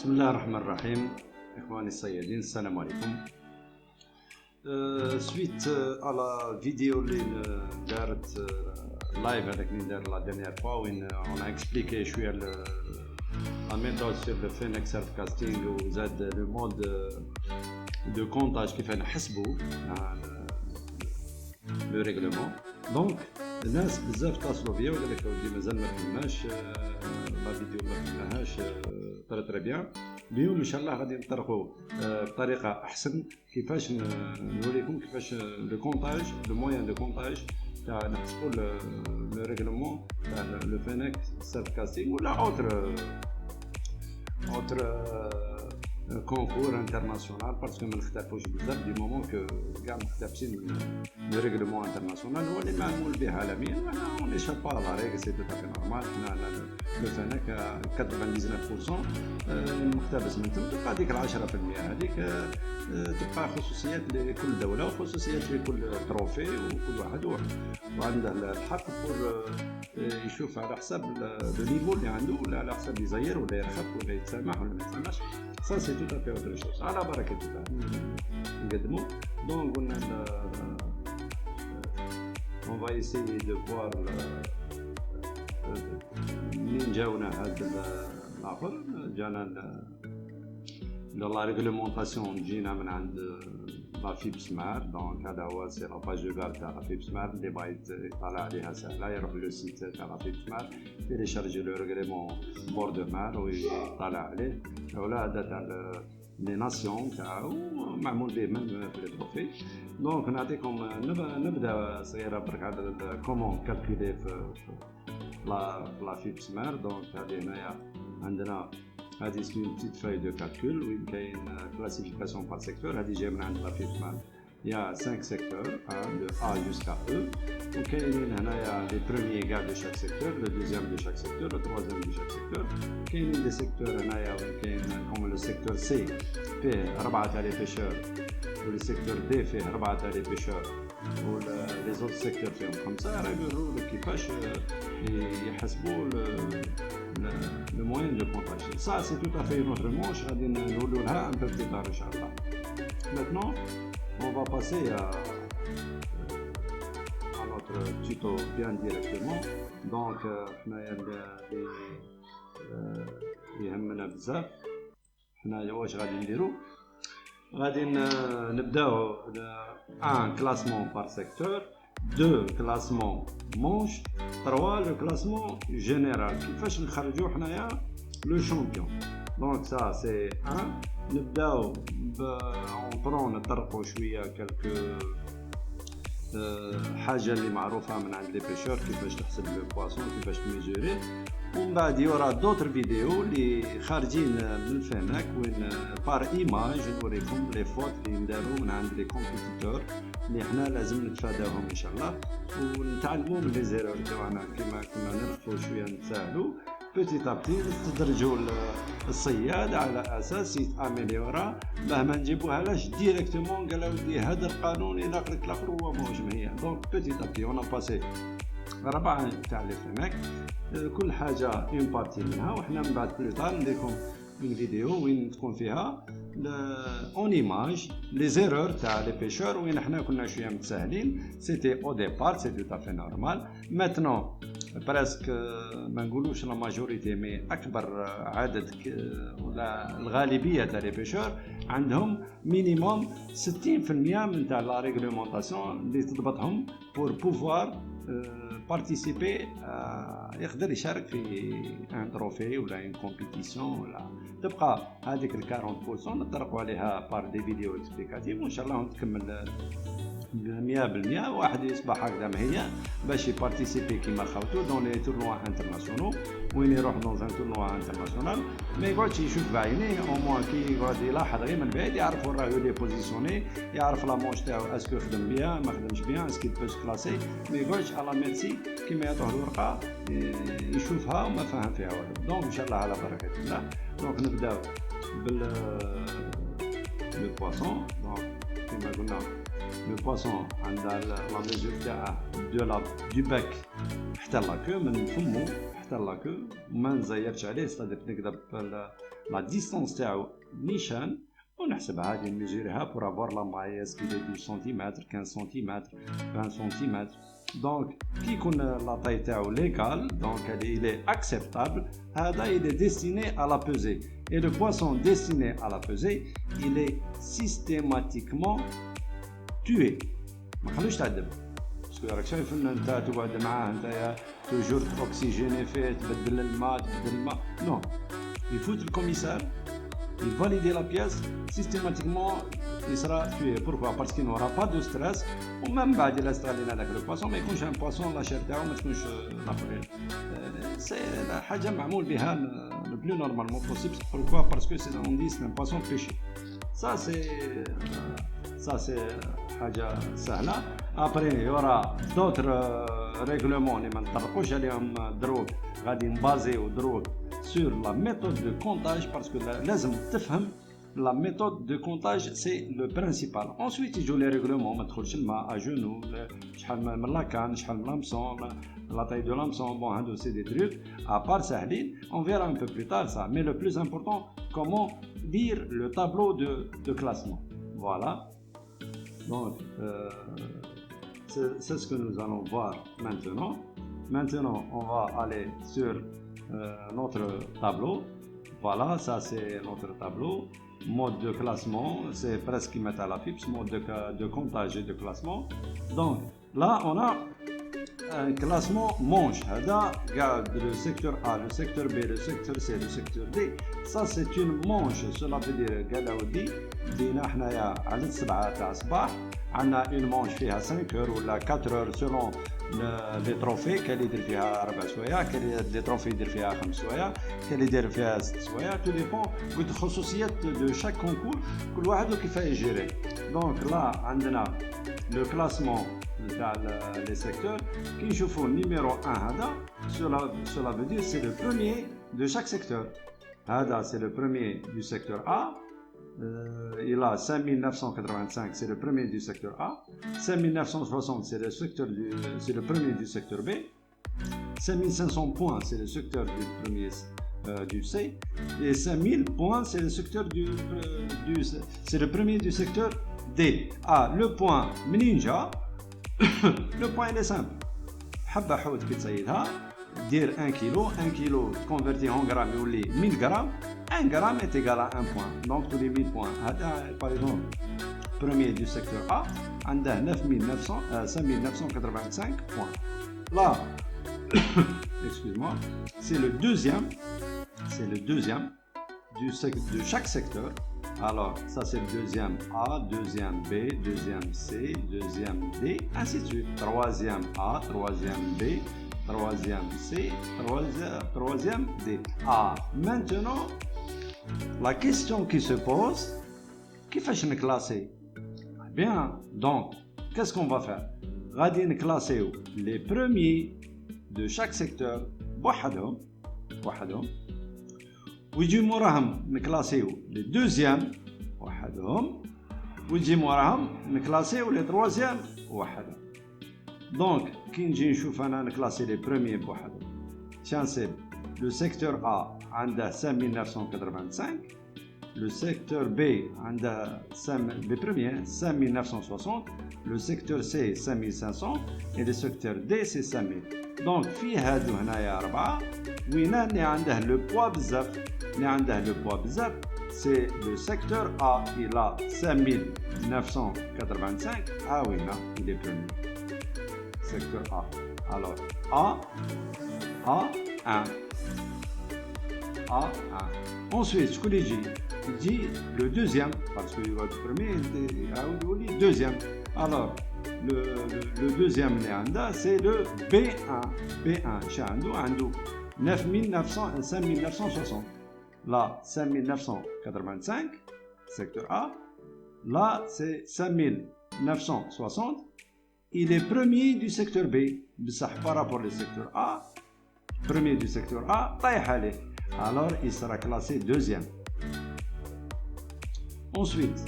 بسم الله الرحمن الرحيم. إخواني الصيادين السلام عليكم. سويت على فيديو اللي دارت لايف هذاك اللي دار لا ديرنيير فوا وين اون اكسبليكي شويه لا ميثود سور لو فينيك سيرف كاستينغ وزاد لو مود دو كونتاج كيف نحسبوا لو ريغلومون. دونك الناس بزاف اتصلوا بيا وقال لك ودي مازال ما فهمناش لا فيديو ما فهمناهاش تري بيان. اليوم ان شاء الله غادي نطرقوا بطريقه احسن كيفاش نوريكم كيفاش لو كونتاج لو موين دو كونتاج تاع نحسبوا لو ريغلومون تاع لو فينيك سيرف كاستينغ ولا اوتر كونكور انترناسيونال باسكو ما نختلفوش بزاف دي مومون كو كاع مختلفين من لو ريغلومون انترناسيونال هو اللي معمول به عالميا وانا اون ايشاب با لا ريغل سي تو تافي نورمال. حنا لو فينيك 99% مقتبس من تم تبقى ديك 10% هذيك تبقى خصوصيات لكل دوله وخصوصيات لكل تروفي وكل واحد وعنده الحق بور يشوف على حساب لو نيفو اللي عنده ولا على حساب يزير ولا يرخف ولا يتسامح ولا ما يتسامحش. Ça c'est tout à fait autre chose. على بركة الله نقدمو. Donc قلنا on va essayer de voir منين جاونا هذا الآخر. جانا لا ريغلومونطاسيون جينا من عند لا فيبسمار. دونك هذا هو سي لا باج دو غار تاع لا فيبسمار اللي بغا يطلع عليها سهله يروح لو سيت تاع لا فيبسمار تيليشارجي لو ريغلومون بور دو مار ويطلع عليه ولا هذا تاع لي ناسيون تاعو معمول به من في لي بروفي. دونك نعطيكم نبدا صغيره برك على كومون كالكولي في لا فيبسمار. دونك هذه هنايا عندنا هذه سي اون بتيت فاي دو كالكول وين كاين كلاسيفيكاسيون بار سيكتور. هذه جايه من عند لا فيبسمار. يا 5 سيكتور دو A jusqu'à E وكاينين هنايا لي بروميي كاع دو شاك سيكتور لو دوزيام دو شاك سيكتور لو تروازيام دو شاك سيكتور. كاينين دي سيكتور هنايا وين كاين كوم لو سيكتور سي فيه 4 تاع لي بيشور ولي سيكتور دي فيه 4 تاع لي بيشور ولي زوت سيكتور فيهم 5. راه يوروا لك كيفاش يحسبوا le moyen de comptage. Ça c'est tout à fait une autre manche. غادي نولوا لها un peu plus tard ان شاء الله. Maintenant on va passer à notre tuto bien directement. Donc حنايا اللي يهمنا بزاف حنايا واش غادي نديرو. غادي نبداو un classement par secteur, 2 classement manche, 3 le classement général. كيفاش نخرجوا حنايا لو شامبيون. دونك ça c'est 1. نبداو نطرقوا شويه كالكو حاجه اللي معروفه من عند لي بيشور كيفاش تحسب لو بواسون كيفاش تميزوري. ومن بعد يورا دوتر فيديو اللي خارجين من الفيناك وين بار ايماج نوريكم لي فوت اللي ندارو من عند لي كومبيتيتور اللي حنا لازم نتفاداوهم ان شاء الله ونتعلموا من لي زيرور تاعنا كيما كنا نرفقوا شويه نتساهلوا بيتيت ابتي نستدرجوا الصياد على اساس يتاميليورا باه ما نجيبوهالاش ديريكتومون قال ودي هذا القانون يلاقلك الاخر هو ماهوش مهيا. دونك بيتيت ابتي اون باسي 4 تاع لي فيناك كل حاجه اون بارتي منها وحنا من بعد بلوطار نديركم اون فيديو وين تكون فيها اون ايماج لي زيرور تاع لي بيشور وين حنا كنا شويه متساهلين. سيتي او ديبار سي تو تافي نورمال. ماتنون بريسك ما نقولوش لا ماجوريتي مي اكبر عدد ولا الغالبيه تاع لي بيشور عندهم مينيموم 60% من تاع لا ريغلومونطاسيون اللي تضبطهم بور بوفوار بارتيسيبي يقدر يشارك في ان تروفي ولا ان كومبيتيسيون ولا تبقى هذيك ال 40% نطرقوا عليها بار دي فيديو اكسبليكاتيف وان شاء الله نكمل 100% واحد يصبح هكذا مهيا باش يبارتيسيبي كيما خاوتو دون لي تورنوا انترناسيونال وين يروح دون ان تورنوا انترناسيونال ما يقعدش يشوف بعينيه او موان كي يقعد يلاحظ غير من بعيد يعرف وين راهو لي بوزيسيوني يعرف لا مونش تاعو اسكو خدم بيان ما خدمش بيان اسكو بوش كلاسي ما يقعدش على ميرسي كيما يعطوه الورقه يشوفها وما فاهم فيها والو. دونك ان شاء الله على بركه الله. دونك نبداو بال لو بواسون. دونك كيما قلنا لو بواسون عندها لا ميزور تاعه دو باك حتى لا كو من فمو حتى لاكو ما نزيرش عليه. صدق نقدر la distance تاعو نيشان ونحسبها غادي نميجيريها pour avoir la maillesse qui est 10 cm 15 cm 20 cm. Donc كي يكون la taille تاعو légal, donc il est acceptable, هذا il est destiné à la pesée. Et le poisson destiné à la pesée, il est systématiquement tué. ما خلوش تعذب. باسكو راك شايف ان انت تقعد معاه انت توجور اوكسيجيني فيه تبدل الماء non. Il faut le commissaire, il valide la pièce, systématiquement il sera tué. Pourquoi? Parce qu'il n'aura pas de stress, ou même بعد il استغلينا داك le poisson ما يكونش un poisson لا شير تاعو ما تكونش نابريل. سي حاجه معمول بها le plus normalement possible. Pourquoi? Parce que c'est on dit c'est un poisson pêché. Ça c'est حاجه سهله. Après il y aura d'autres règlements اللي ما نطرقوش عليهم دروك غادي نبازيو دروك sur la méthode de comptage parce que لازم تفهم la méthode de comptage c'est le principal. Ensuite يجوا les règlements ما تدخلش الماء à genoux شحال من لاكان شحال من لامسون la taille de l'hameçon. Bon هادو c'est des trucs à part ساهلين, on verra un peu plus tard ça. Mais le plus important, comment lire le tableau de classement. Voilà. Donc c'est ce que nous allons voir maintenant. Maintenant on va aller sur notre tableau. Voilà, ça c'est notre tableau. Mode de classement, c'est presque mettre à la FIPS, mode de comptage et de classement. Donc là on a un classement manche. Le secteur A, le secteur B, le secteur C, le secteur D. Ça c'est une manche. Cela veut dire قالوا دينا حنايا على 7 تاع الصباح عندنا une manche فيها 5 heures ولا 4 heures selon les trophées. كاين اللي يدير فيها 4 سوايع, كاين اللي trophées يدير فيها 5 سوايع, كاين اللي يدير فيها 6 سوايع. tout dépend de خصوصيات de chaque concours كل واحد وكيفاه يجيري. Donc là عندنا le classement تاع les secteurs. كي نشوفوا numéro 1 هذا cela veut dire c'est le premier de chaque secteur. هذا c'est le premier du secteur A. Il a 5985, c'est le premier du secteur A. 5960, c'est le premier du secteur B. 5500 points, c'est le secteur du premier du C. Et 5000 points, c'est le secteur c'est le premier du secteur D. Ah, le point Ninja. Le point il est simple. حبة حوت كي تصيدها دير 1 كيلو 1 كيلو تكونفيرتي en grammes يولي 1000 grammes. 1 gramme est égal à 1 point. Donc tous les 1000 points. Par exemple, premier du secteur A, on a 5985 points. Là, excuse-moi, c'est le deuxième de chaque secteur. Alors, ça c'est le deuxième A, deuxième B, deuxième C, deuxième D, ainsi de suite. Troisième A, troisième B, troisième C, troisième D. Ah, maintenant, la question qui se pose, qui fait une classer? Bien, donc, qu'est-ce qu'on va faire? غادي نكلاسيو les premiers de chaque secteur بوحدهم ويجي موراهم نكلاسيو les deuxièmes وحدهم ويجي موراهم نكلاسيو les troisièmes وحدهم. Donc كي نجي نشوف انا نكلاسي les premiers بوحدهم تشانسيب. Le secteur A عنده 5985, le secteur B عنده les premiers 5960, le secteur C 5500 et le secteur D c'est 5000. Donc في هادو هنايا 4 وين اللي عنده le poids بزاف c'est le secteur A. Il a 5985. Ah oui, là, il est premier. Secteur A. Alors A1. Ensuite, ce que je dis le deuxième, parce que le premier est le deuxième. Alors, le deuxième, c'est le B1. B1, chez Andou, 5960. Là, 5985, secteur A. Là, c'est 5960. Il est premier du secteur B. Par rapport au secteur A. Premier du secteur A, alors il sera classé deuxième. Ensuite,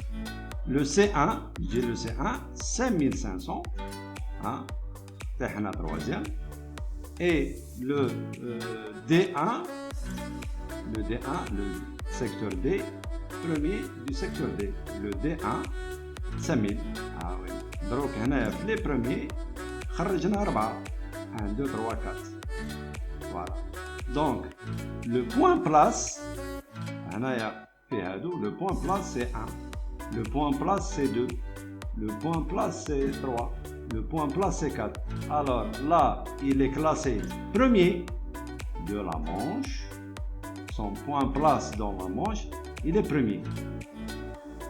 le C1, j'ai le C1, 5500, troisième. Et le D1, le secteur D, premier du secteur D, le D1 5000. Ah oui. Donc, les premiers, خرجنا 4. 1, 2, 3, 4. Voilà. Donc, le point place, le point place c'est 1. Le point place c'est 2. Le point place c'est 3. Le point place c'est 4. Alors là, il est classé premier de la manche. Son point place dans la manche, il est premier.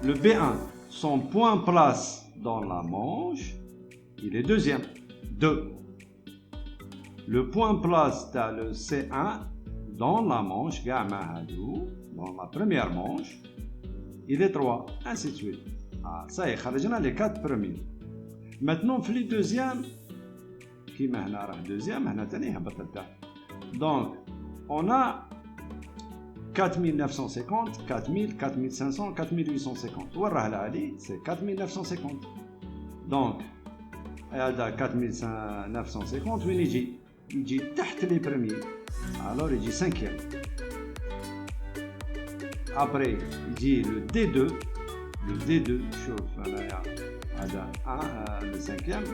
Le B1, son point place dans la manche, il est deuxième. 2. Le point place dans le C1 dans la manche, dans la première manche, il est 3, ainsi de suite. Ah, ça y est, خرجنا les 4 premiers. Maintenant, في les deuxièmes, كيما هنا راه deuxième, هنا تاني هبط لتحت. Donc, on a 4950, 4000, 4500, 4850. وين راه العالي؟ C'est 4950. Donc, هذا 4950 وين يجي؟ يجي تحت les premiers. Alors, il dit 5e. Après, il dit le D2. Le D2, شوف هنايا هذا le 5e.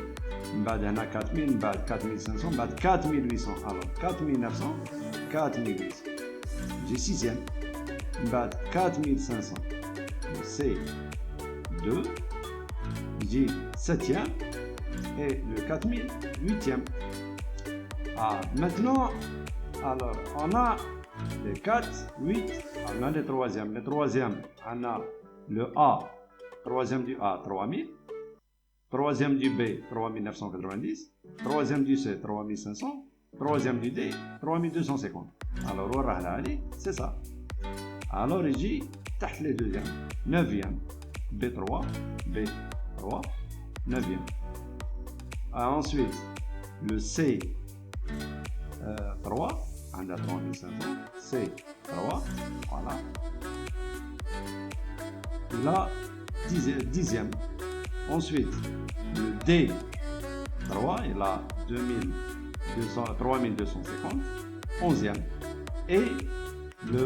من بعد هنا 4000, من بعد 4500, من بعد 4800. Alors, 4900, 4800. J'ai 6e. من بعد 4500. C2. J'ai 7e. Et le 4000, 8e. Ah, maintenant, alors, on a les 4, 8, on a les 3e. Les 3e, on a le A, 3e du A, 3000. 3e du B, 3990. 3e du C, 3500. 3e du D, 3250. Alors, on a c'est ça. Alors, il dit, تحت les deuxièmes. 9e, B3, B3, 9e. Ensuite, le C3, on a 3500, C3, voilà. Là, 10e. Ensuite, le D3, il a 3250, 11e. Et le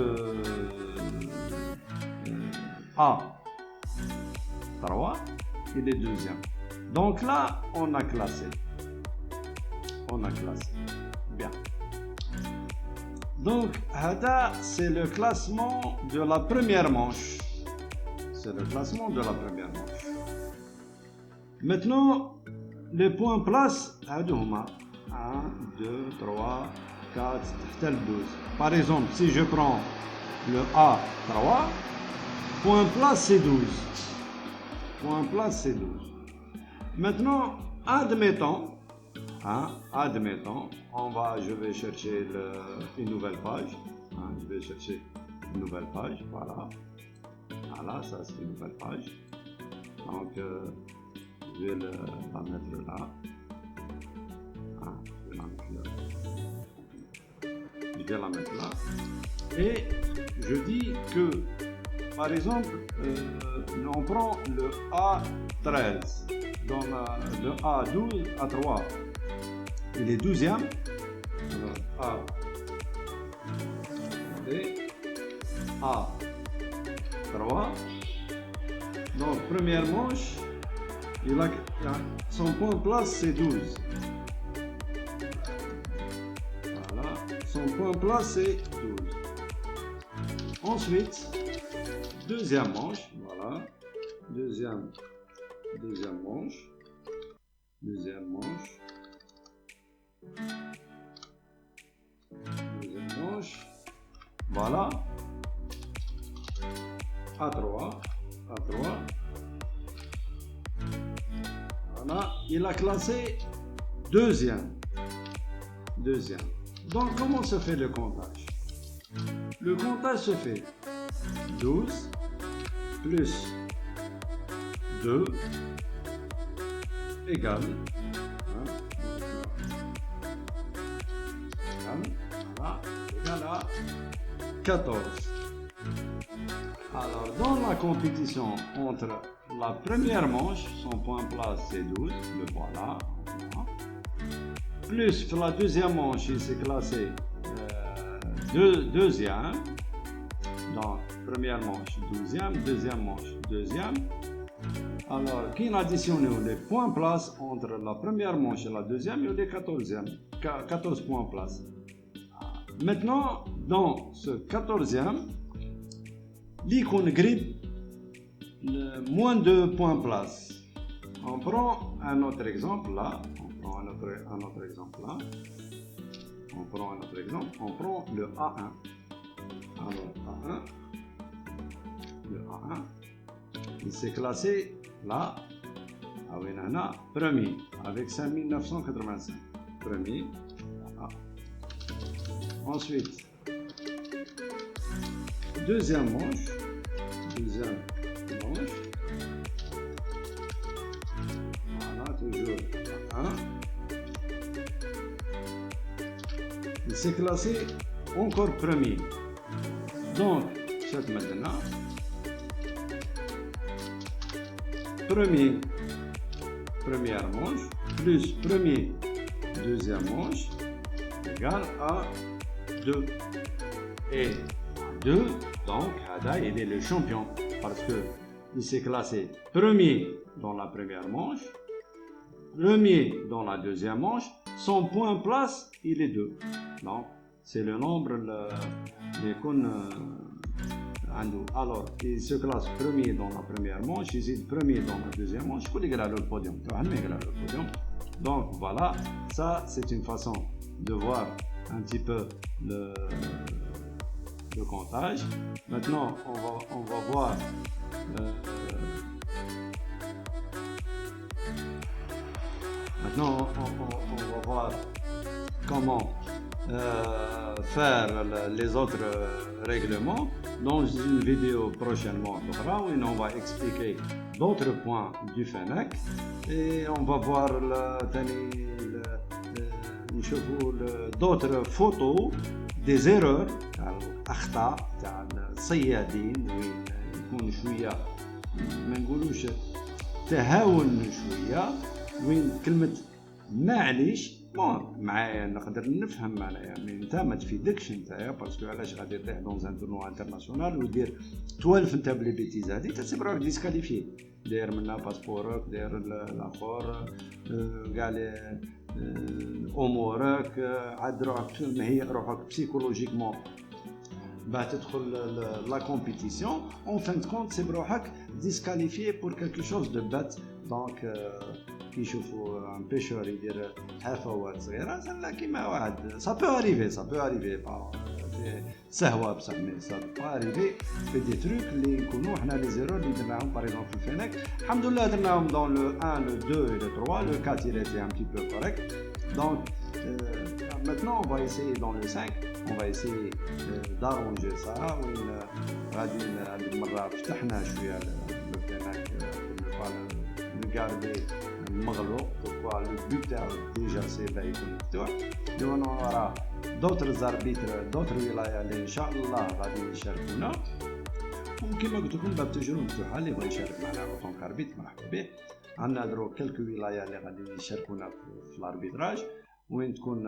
A3, il est 2e. Donc là, on a classé. Bien. Donc, c'est le classement de la première manche. Maintenant, les points place, 1, 2, 3, 4, 12. Par exemple, si je prends le A3, point place c'est 12. Maintenant, admettons, je vais chercher une nouvelle page. Voilà. Voilà, ça c'est une nouvelle page. Donc, je vais la mettre là. Et je dis que, par exemple, on prend le A13. Dans le A12, A3, il est 12e. A3. Donc, première manche, son point de place, c'est 12. Voilà. Son point de place, c'est 12. Ensuite, deuxième manche. Voilà. Deuxième manche. Voilà. A3. Voilà. Il a classé deuxième. Donc, comment se fait le comptage? Le comptage se fait 12 plus 2 égale 14. Alors, dans la compétition entre la première manche, son point place c'est 12, le voilà, plus la deuxième manche, il s'est classé deuxième, Donc, première manche, 12e, deuxième manche, deuxième. Alors, qui additionne les points place entre la première manche et la deuxième, il y a les 14 points place. Maintenant, dans ce 14e, l'icône grippe moins de points place. On prend un autre exemple là. On prend le A1. Alors, A1. Le A1. Il s'est classé là, premier, avec 5985. Premier. Voilà. Ensuite, deuxième manche. Voilà, toujours 1. Il s'est classé encore premier. Donc, cette maintenant, première manche plus deuxième manche égale à 2. Et 2, donc, il est le champion parce qu'il s'est classé premier dans la première manche, premier dans la deuxième manche, son point place, il est 2. Donc, c'est le nombre alors, il se classe premier dans la première manche, il est premier dans la deuxième manche, il a le podium. Donc voilà, ça c'est une façon de voir un petit peu le comptage. Maintenant, on va voir comment faire les autres règlements dans une vidéo prochainement où on va expliquer d'autres points du Fennec et on va voir d'autres photos des erreurs الأخطاء تاع الصيادين وين يكون شوية ما نقولوش تهاون شوية وين كلمة معليش معايا نقدر نفهم معناها انت ما تفيدكش نتايا باسكو علاش غادي تطيح دون ان تورنوا انترناسيونال ودير 12 نتا بلي بيتيز هادي تسيب راك ديسكاليفي داير منا باسبورك داير الاخر كاع امورك عاد روحك مهيئ روحك بسيكولوجيكمون باش تدخل لا كومبيتيسيون اون فان كونت سيب روحك ديسكاليفي بور كالكو شوز دو بات دونك يشوفوا ان بيشور يدير هفوات صغيره زعما كيما واحد سا بو اريفي سهوه بصح مي سا بو اريفي في دي تروك اللي نكونوا حنا لي زيرو اللي درناهم باغ اكزومبل في الفينيك الحمد لله درناهم دون لو 1 لو 2 et le 3 le 4 il était un petit peu correct donc maintenant on va essayer dans le 5 on va essayer d'arranger ça وين غادي هذه المره فتحنا شويه الفينيك regarder المغلوق pourquoi le but déjà c'est يكون مفتوح دون وراه دوتر زاربيتر دوتر ولايه اللي ان شاء الله غادي يشاركونا وكما قلت لكم باب تجربه مفتوحه اللي بغى يشارك معنا اوتون كاربيت مرحبا به عندنا درو كلكو ولايه اللي غادي يشاركونا في الاربيتراج وين تكون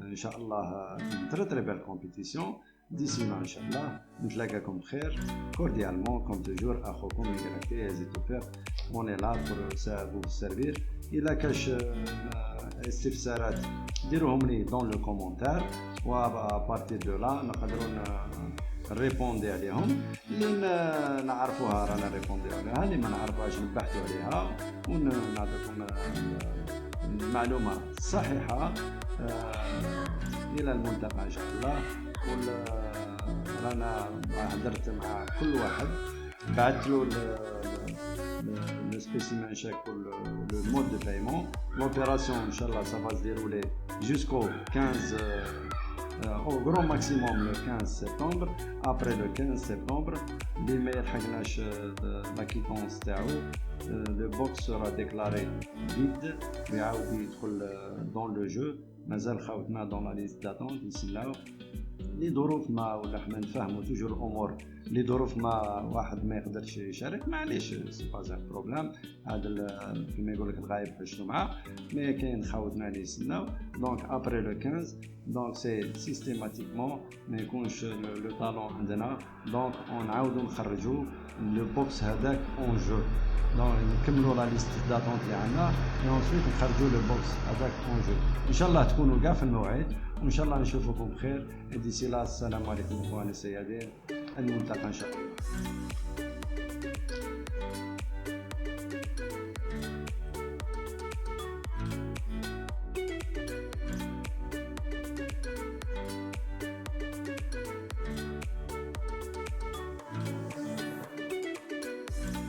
ان شاء الله تري بيل كومبيتيسيون ديسي ان شاء الله نتلاقاكم بخير كورديالمون كوم توجور اخوكم ميغراكي زيتوبير اون لا بور vous servir الى كاش استفسارات ديروهم لي دون لو كومونتير و بارتي دو لا نقدروا نريبوندي عليهم اللي نعرفوها رانا ريبوندي عليها اللي ما نعرفوهاش نبحثوا عليها ونعطيكم المعلومه الصحيحه الى الملتقى ان شاء الله رانا هدرت مع كل واحد بعثت له le spécimen chèque le mode de paiement l'opération inchallah ça va se dérouler jusqu'au 15 au grand maximum le 15 septembre après le 15 septembre اللي ما يلحقناش la quittance تاعو le box sera déclaré vide ويعاود يدخل dans le jeu مازال خاوتنا dans la liste d'attente يسلاو لي ظروف ما ولا حنا نفهموا توجور الامور لي ظروف ما واحد ما يقدرش يشارك معليش سي با زاك بروبليم. هذا كيما يقول لك الغايب حشتو معاه مي كاين خوتنا اللي يستناو دونك ابري لو 15 دونك سي سيستيماتيكمون ما يكونش لو طالون عندنا دونك نعاودو نخرجوا لو بوكس هذاك اون جو دونك نكملوا لا ليست داتونت اللي عندنا اي انسويت نخرجوا لو بوكس هذاك اون جو. ان شاء الله تكونوا كاع في الموعد وان شاء الله نشوفكم بخير. ديسي لا السلام عليكم اخواني السيادين، الملتقى ان شاء الله.